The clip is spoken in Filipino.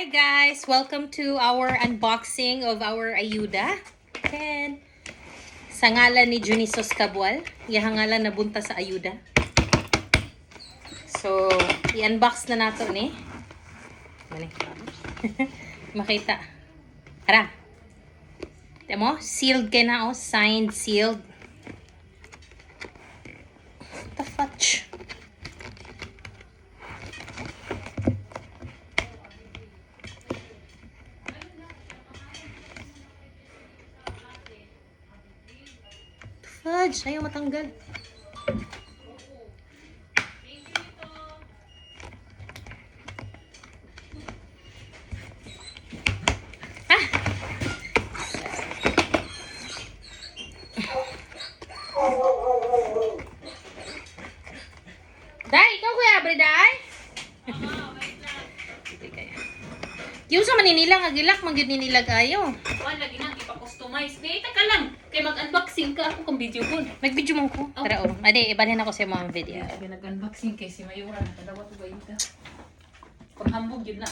Hi guys! Welcome to our unboxing of our ayuda. And sa ngalan ni Junisos Cabual, iyang ngalan na bunta sa ayuda. So, i-unbox na nato ni. Makita. Ara. Temo, sealed kay na oh, signed, sealed. What the fudge? Fudge, ayaw matanggal. Ah! Day, ikaw kuya, abre day? Yung sa maninilang, agilak, magyud ninilag ayo. Wala, lagi nang ipa-customize. Wait, ka lang. Kaya mag-unboxing ka ako kung video ko. Nag-video mo ko. Oh. Tara, oh. Ade, ibalhin ako sa mga video. Kaya nag-unboxing kay si Mayura. Nakadawat ba yun ka? Panghambog yun na.